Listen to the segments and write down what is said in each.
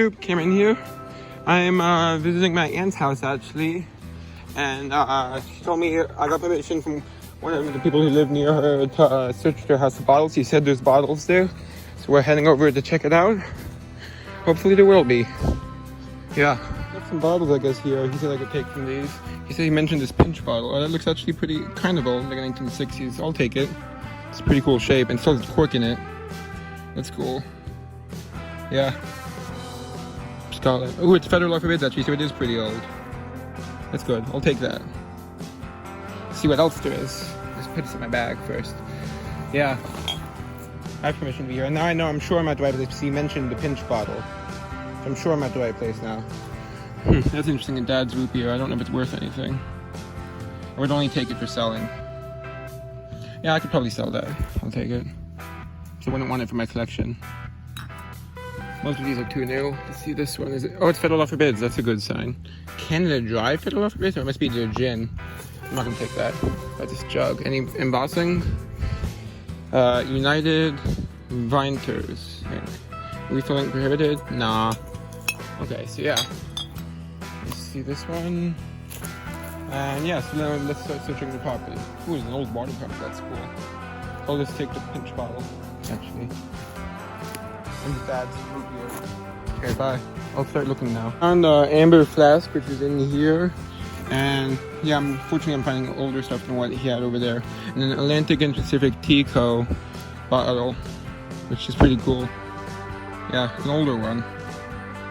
Cameron here. I'm visiting my aunt's house actually, and she told me I got permission from one of the people who live near her to search their house for bottles. He said there's bottles there, so we're heading over to check it out. Hopefully there will be. Yeah, got some bottles I guess here. He said I could take from these. He said he mentioned this pinch bottle. Oh, that looks actually pretty kind of old, like 1960s. I'll take it. It's a pretty cool shape and still has cork in it. That's cool. Yeah. Scarlet. Oh, it's Federal Alphabets actually, so it is pretty old. That's good. I'll take that. See what else there is. Just put this in my bag first. Yeah. I have permission to be here. And now I know I'm sure I'm at the right place. He mentioned the pinch bottle. So I'm sure I'm at the right place now. That's interesting. A dad's root beer. I don't know if it's worth anything. I would only take it for selling. Yeah, I could probably sell that. I'll take it. So I wouldn't want it for my collection. Most of these are too new. Let's see this one. Is it? Oh, it's Federal Alphabets. That's a good sign. Canada Dry Federal Alphabets? Or it must be their gin. I'm not gonna take that. That's this jug. Any embossing? United Vinters. Refilling prohibited? Nah. Okay, so yeah. Let's see this one. And yeah, so now let's start searching the property. Ooh, there's an old water pump. That's cool. I'll just take the pinch bottle, actually. And the dad's root beer. Okay, bye. I'll start looking now. Found the amber flask, which is in here. And yeah, unfortunately I'm finding older stuff than what he had over there. And an Atlantic and Pacific Tea Co. bottle, which is pretty cool. Yeah, it's an older one.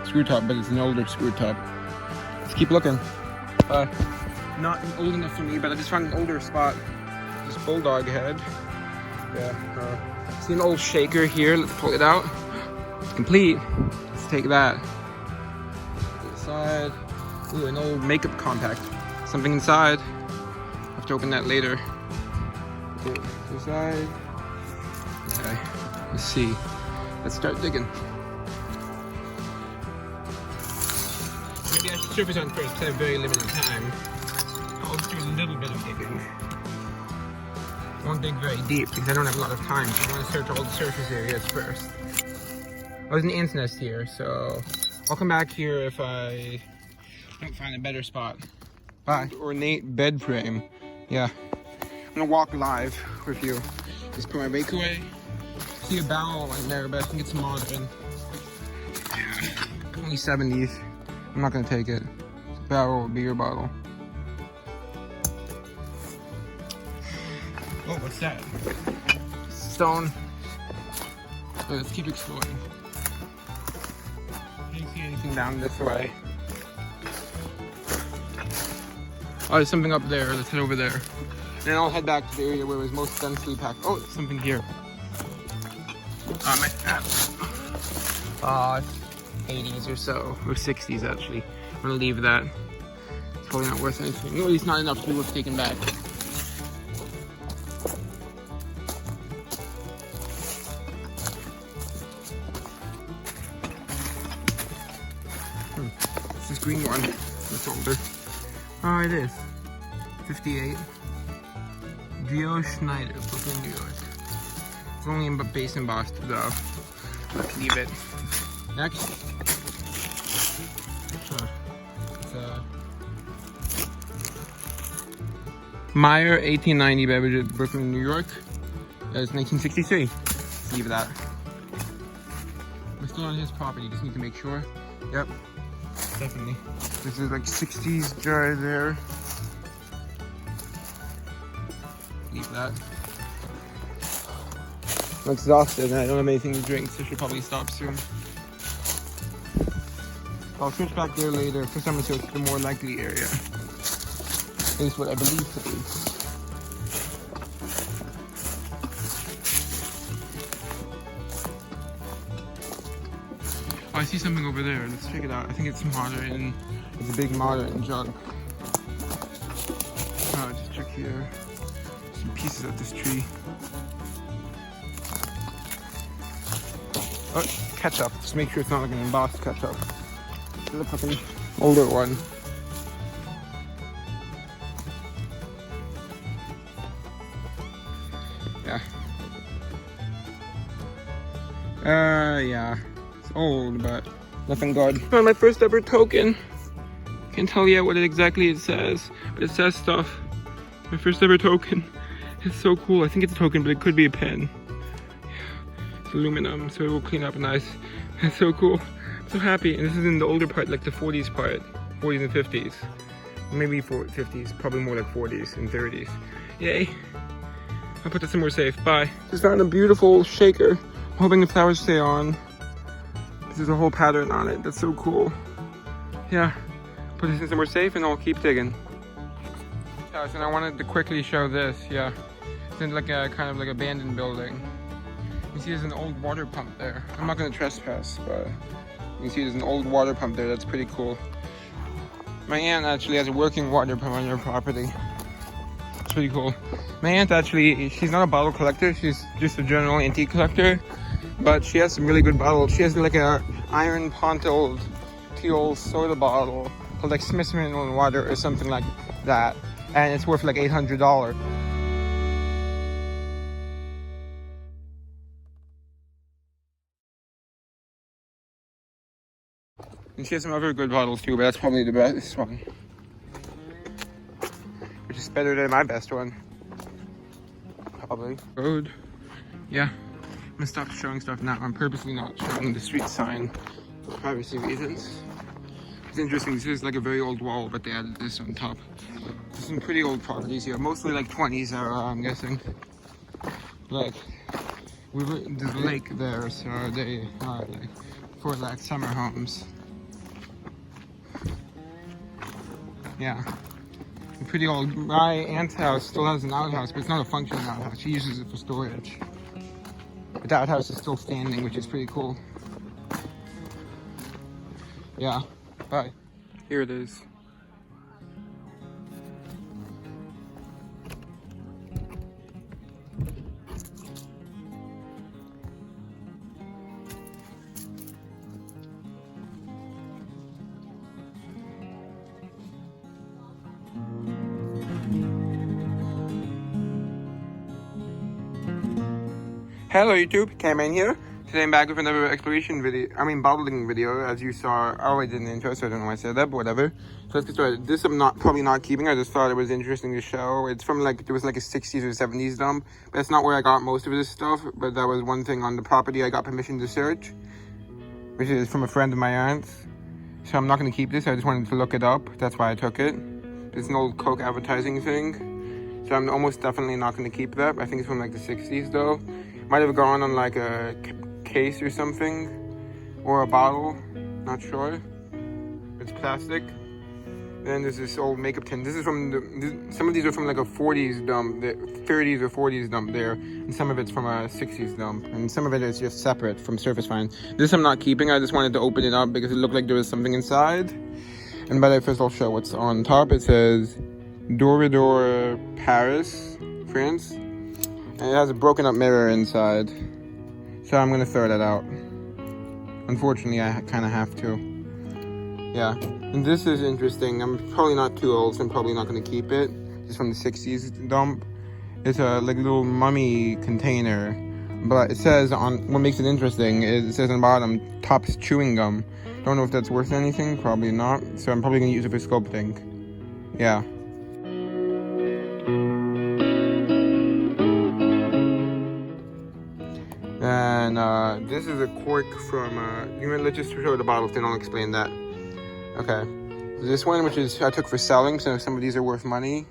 Screw top, but it's an older screw top. Let's keep looking. Not old enough for me, but I just found an older spot. This bulldog head. Yeah. See an old shaker here. Let's pull it out. It's complete. Let's take that. Inside. Ooh, an old makeup compact. Something inside. I have to open that later. Okay, inside. Okay. Let's see. Let's start digging. Maybe I should surface on first because I have very limited time. I'll just do a little bit of digging. I won't dig very deep because I don't have a lot of time, so I want to search all the surface areas first. Oh, there's an ant's nest here, so I'll come back here if I don't find a better spot. Bye. Ornate bed frame. Yeah. I'm gonna walk live with you. Just put my rake away. See a barrel in there, but I think it's modern. Yeah. Only 70s. I'm not gonna take it. It's a barrel beer bottle. Oh, what's that? Stone. Let's keep exploring. I didn't see anything down this way. Oh, there's something up there. Let's head over there. And then I'll head back to the area where it was most densely packed. Oh, there's something here. My 80s or so, or 60s actually. I'm gonna leave that. It's probably not worth anything. Or at least not enough to be worth taking back. It's this green one. It's older. Oh, it is. 58. Geo Schneider, Brooklyn, New York. It's only based in Boston though. Let's leave it. Next. It's Meyer 1890 beverage, Brooklyn, New York. It's 1963. Let's leave that. We're still on his property, just need to make sure. Yep, definitely. This is like 60s jar there. Leave that. I'm exhausted and I don't have anything to drink, so I should probably stop soon. I'll switch back there later. First I'm going to search the more likely area. At least what I believe to be. Oh, I see something over there. Let's check it out. I think it's modern. It's a big modern jug. Oh, just check here. Some pieces of this tree. Oh, ketchup. Just make sure it's not like an embossed ketchup. It looks like an older one. Yeah. Yeah. It's old, but Nothing good. Found my first ever token. Can't tell yet what it says, but it says stuff. My first ever token. It's so cool. I think it's a token, but it could be a pen. It's aluminum, so it will clean up nice. It's so cool. I'm so happy. And this is in the older part, like the 40s part. 40s and 50s. Maybe 50s, probably more like 40s and 30s. Yay. I'll put this somewhere safe. Bye. Just found a beautiful shaker. I'm hoping the flowers stay on. There's a whole pattern on it. That's so cool. Yeah. Put this in somewhere safe and I'll keep digging. Yeah, so I wanted to quickly show this. Yeah. It's in like a kind of like abandoned building. You see there's an old water pump there. I'm not gonna trespass, but you can see there's an old water pump there. That's pretty cool. My aunt actually has a working water pump on her property. It's pretty cool. My aunt actually, she's not a bottle collector. She's just a general antique collector. But she has some really good bottles. She has like a iron pontiled teal soda bottle called like Smith's Mineral Water or something like that. And it's worth like $800. And she has some other good bottles too, but that's probably the best one. Which is better than my best one. Probably. Road. Yeah. I'm gonna stop showing stuff now. I'm purposely not showing the street sign for privacy reasons. It's interesting, this is like a very old wall, but they added this on top. There's some pretty old properties here, mostly like 20s era, I'm guessing. Like, there's a lake there, so they are like for like summer homes. Yeah. Pretty old. My aunt's house still has an outhouse, but it's not a functioning outhouse. She uses it for storage. But the outhouse is still standing, which is pretty cool. Yeah. Bye. Here it is. Hello YouTube, Cameron here. Today I'm back with another exploration video, bottling video, as you saw. I did an intro, so I don't know why I said that, but whatever. So let's get started. This I'm probably not keeping, I just thought it was interesting to show. It's from like, there was like a 60s or 70s dump. But that's not where I got most of this stuff, but that was one thing on the property I got permission to search, which is from a friend of my aunt's. So I'm not going to keep this, I just wanted to look it up, that's why I took it. It's an old Coke advertising thing. So I'm almost definitely not going to keep that. I think it's from like the 60s though. Might have gone on like a case or something, or a bottle, not sure. It's plastic. Then there's this old makeup tin. This is from some of these are from like a 40s dump, the 30s or 40s dump there, and some of it's from a 60s dump, and some of it is just separate from surface finds. This I'm not keeping. I just wanted to open it up because it looked like there was something inside. And by the way, first I'll show what's on top. It says Dorador, Paris, France. And it has a broken up mirror inside. So I'm gonna throw that out. Unfortunately, I kind of have to. Yeah. And this is interesting. I'm probably not too old, so I'm probably not gonna keep it. It's from the 60s dump. It's a like little mummy container. But it says on, what makes it interesting is it says on the bottom, Topps chewing gum. Don't know if that's worth anything, probably not. So I'm probably gonna use it for sculpting. Yeah. And this is a cork from, let's just show the bottle, then I'll explain that. Okay. This one, which is I took for selling, so some of these are worth money.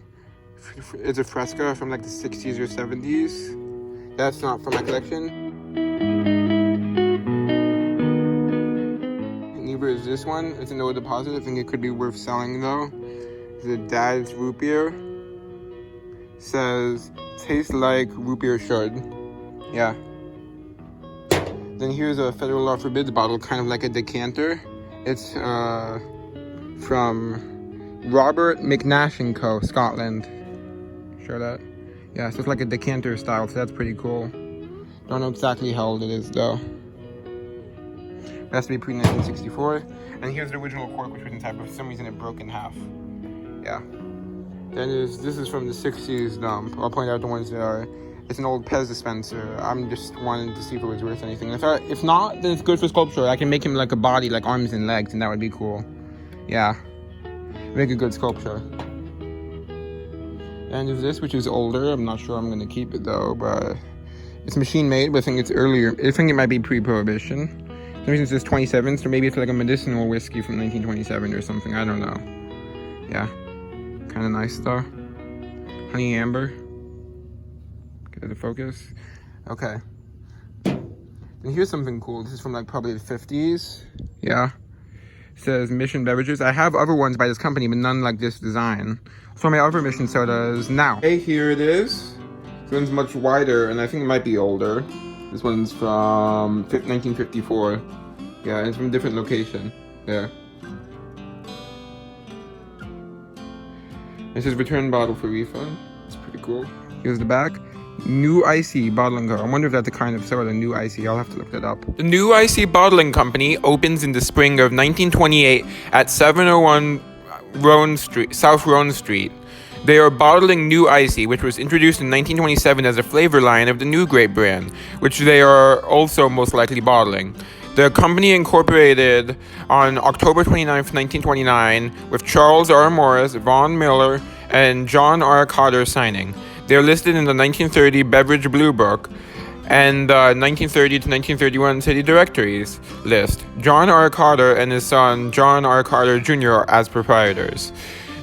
It's a Fresca from like the 60s or 70s. That's not from my collection. Neither is this one. It's a no deposit. I think it could be worth selling though. The Dad's root beer. Says, tastes like root beer should. Yeah. Then here's a Federal Law Forbids bottle, kind of like a decanter. It's from Robert McNash & Co., Scotland. Show that? Yeah, so it's like a decanter style, so that's pretty cool. Don't know exactly how old it is though. It has to be pre-1964. And here's the original cork, which was inside, but for some reason it broke in half. Yeah. Then this is from the 60s dump. I'll point out the ones that are. It's an old Pez dispenser. I'm just wanting to see if it was worth anything. If not, then it's good for sculpture. I can make him like a body, like arms and legs, and that would be cool. Yeah, make a good sculpture. And there's this, which is older. I'm not sure I'm gonna keep it though, but it's machine made. But I think it's earlier. I think it might be pre-prohibition. For some reason it says 27, so maybe it's like a medicinal whiskey from 1927 or something. I don't know. Yeah, kind of nice though. Honey amber. Get the focus. Okay. And here's something cool. This is from like probably the 50s. Yeah. It says Mission Beverages. I have other ones by this company, but none like this design. So my other Mission sodas now. Hey, here it is. This one's much wider, and I think it might be older. This one's from 1954. Yeah, it's from a different location. There. It says return bottle for refund. It's pretty cool. Here's the back. New Icy Bottling Co. I wonder if that's a kind of soda, New Icy. I'll have to look that up. The New Icy Bottling Company opens in the spring of 1928 at 701 South Roan Street. They are bottling New Icy, which was introduced in 1927 as a flavor line of the New Grape brand, which they are also most likely bottling. The company incorporated on October 29, 1929, with Charles R. Morris, Vaughn Miller, and John R. Cotter signing. They're listed in the 1930 Beverage Blue Book and the 1930 to 1931 City Directories list. John R. Cotter and his son John R. Cotter Jr. as proprietors.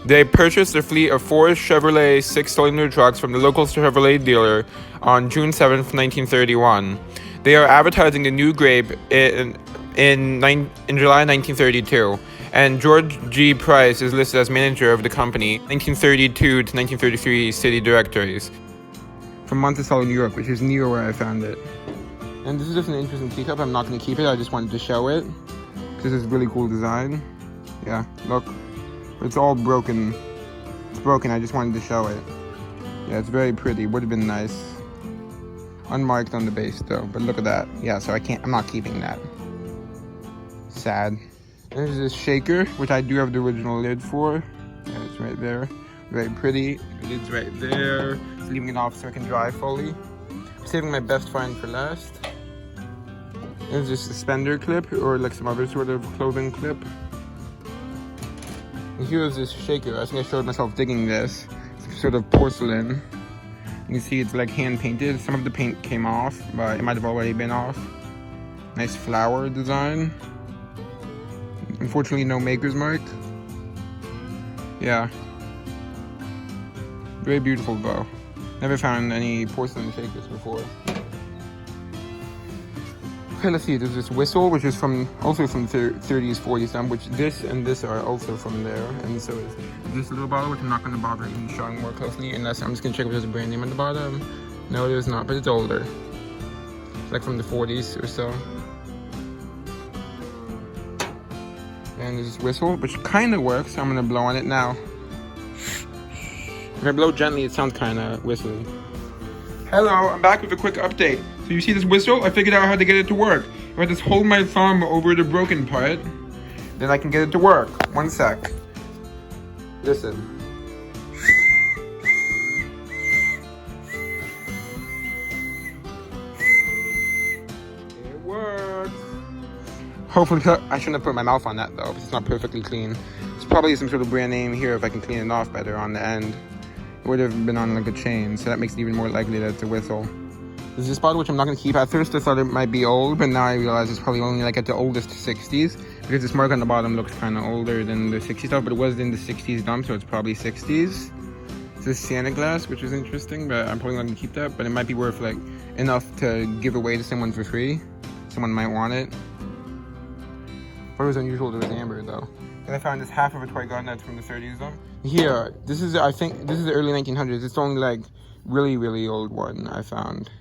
They purchased a fleet of 4 Chevrolet 6-cylinder trucks from the local Chevrolet dealer on June 7, 1931. They are advertising the New Grape in July 1932. And George G. Price is listed as manager of the company, 1932 to 1933 City Directories. From Monticello, New York, which is near where I found it. And this is just an interesting teacup. I'm not going to keep it. I just wanted to show it. This is a really cool design. Yeah, look. It's all broken. It's broken. I just wanted to show it. Yeah, it's very pretty. Would have been nice. Unmarked on the base though. But look at that. Yeah, so I'm not keeping that. Sad. There's this shaker, which I do have the original lid for. Yeah, it's right there. Very pretty. The lid's right there. Just leaving it off so it can dry fully. I'm saving my best find for last. There's this suspender clip, or like some other sort of clothing clip. And here's this shaker. I think I showed myself digging this. It's sort of porcelain. You can see it's like hand painted. Some of the paint came off, but it might have already been off. Nice flower design. Unfortunately, no maker's mark. Yeah. Very beautiful though. Never found any porcelain shakers before. Okay, let's see. There's this whistle, which is also from 30s, 40s, which this and this are also from there. And so is this little bottle, which I'm not going to bother even showing more closely, unless I'm just going to check if there's a brand name on the bottom. No, there's not, but it's older. It's like from the 40s or so. And there's this whistle, which kind of works. So I'm going to blow on it now. If I blow gently, it sounds kind of whistly. Hello, I'm back with a quick update. So you see this whistle? I figured out how to get it to work. If I just hold my thumb over the broken part, then I can get it to work. One sec. Listen. It works. Hopefully, I shouldn't have put my mouth on that though, because it's not perfectly clean. It's probably some sort of brand name here if I can clean it off better on the end. It would have been on like a chain, so that makes it even more likely that it's a whistle. There's this bottle which I'm not going to keep. At first I thought it might be old, but now I realize it's probably only like at the oldest 60s, because this mark on the bottom looks kind of older than the 60s stuff, but it was in the 60s dump, so it's probably 60s. It's this Santa glass, which is interesting, but I'm probably not going to keep that, but it might be worth like enough to give away to someone for free. Someone might want it. But it was unusual that it was amber though. And I found this half of a toy gun that's from the 30s though. Here, I think this is the early 1900s. It's the only like really, really old one I found.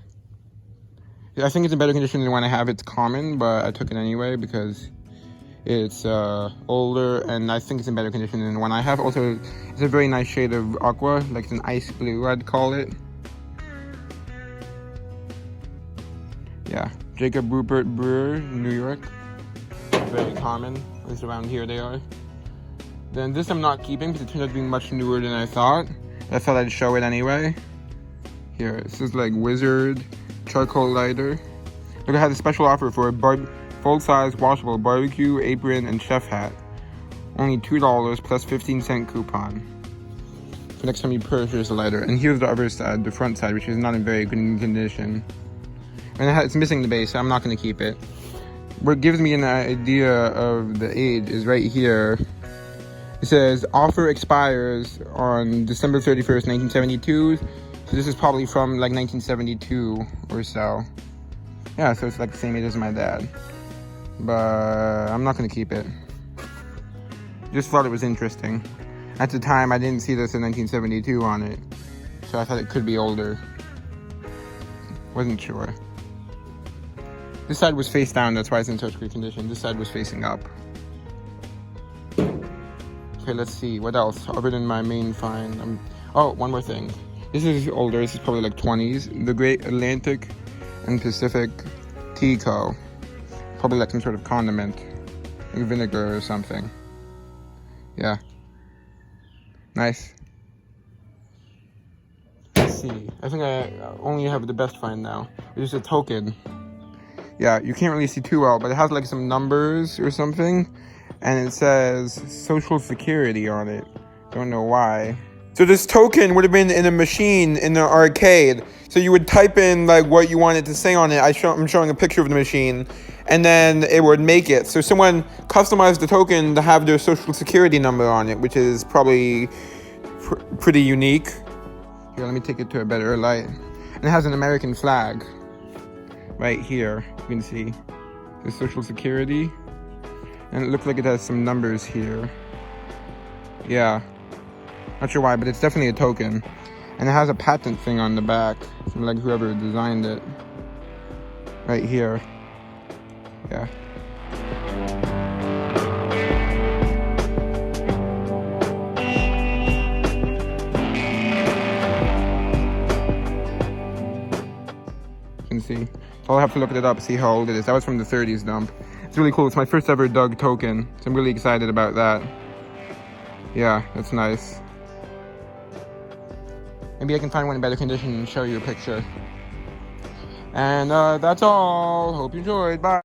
I think it's in better condition than the one I have. It's common, but I took it anyway because it's older, and I think it's in better condition than the one I have. Also, it's a very nice shade of aqua, like it's an ice blue, I'd call it. Yeah, Jacob Rupert Brewer, New York. Very common, at least around here they are. Then this I'm not keeping because it turned out to be much newer than I thought. I thought I'd show it anyway. Here, this is like Wizard charcoal lighter. Look, it has a special offer for a full-size washable barbecue apron and chef hat. Only $2 plus 15-cent coupon. For next time you purchase a lighter. And here's the other side, the front side, which is not in very good condition. And it's missing the base, so I'm not going to keep it. What gives me an idea of the age is right here. It says, offer expires on December 31st, 1972. So this is probably from like 1972 or so. Yeah, so it's like the same age as my dad. But I'm not going to keep it. Just thought it was interesting. At the time, I didn't see this in 1972 on it. So I thought it could be older. Wasn't sure. This side was face down, that's why it's in such good condition. This side was facing up. Okay, let's see. What else? Other than my main find. Oh, one more thing. This is older. This is probably like 20s. The Great Atlantic and Pacific Tea Co. Probably like some sort of condiment. Like vinegar or something. Yeah. Nice. Let's see. I think I only have the best find now. It's a token. Yeah, you can't really see too well, but it has like some numbers or something. And it says Social Security on it. Don't know why. So this token would have been in a machine in the arcade. So you would type in like what you wanted to say on it. I'm showing a picture of the machine. And then it would make it. So someone customized the token to have their Social Security number on it, which is probably pretty unique. Here, let me take it to a better light. And it has an American flag. Right here, you can see the Social Security. And it looks like it has some numbers here. Yeah. Not sure why, but it's definitely a token. And it has a patent thing on the back from like whoever designed it. Right here. Yeah. You can see. So I'll have to look it up, see how old it is. That was from the 30s dump. It's really cool. It's my first ever Doug token. So I'm really excited about that. Yeah, that's nice. Maybe I can find one in better condition and show you a picture. And that's all. Hope you enjoyed. Bye.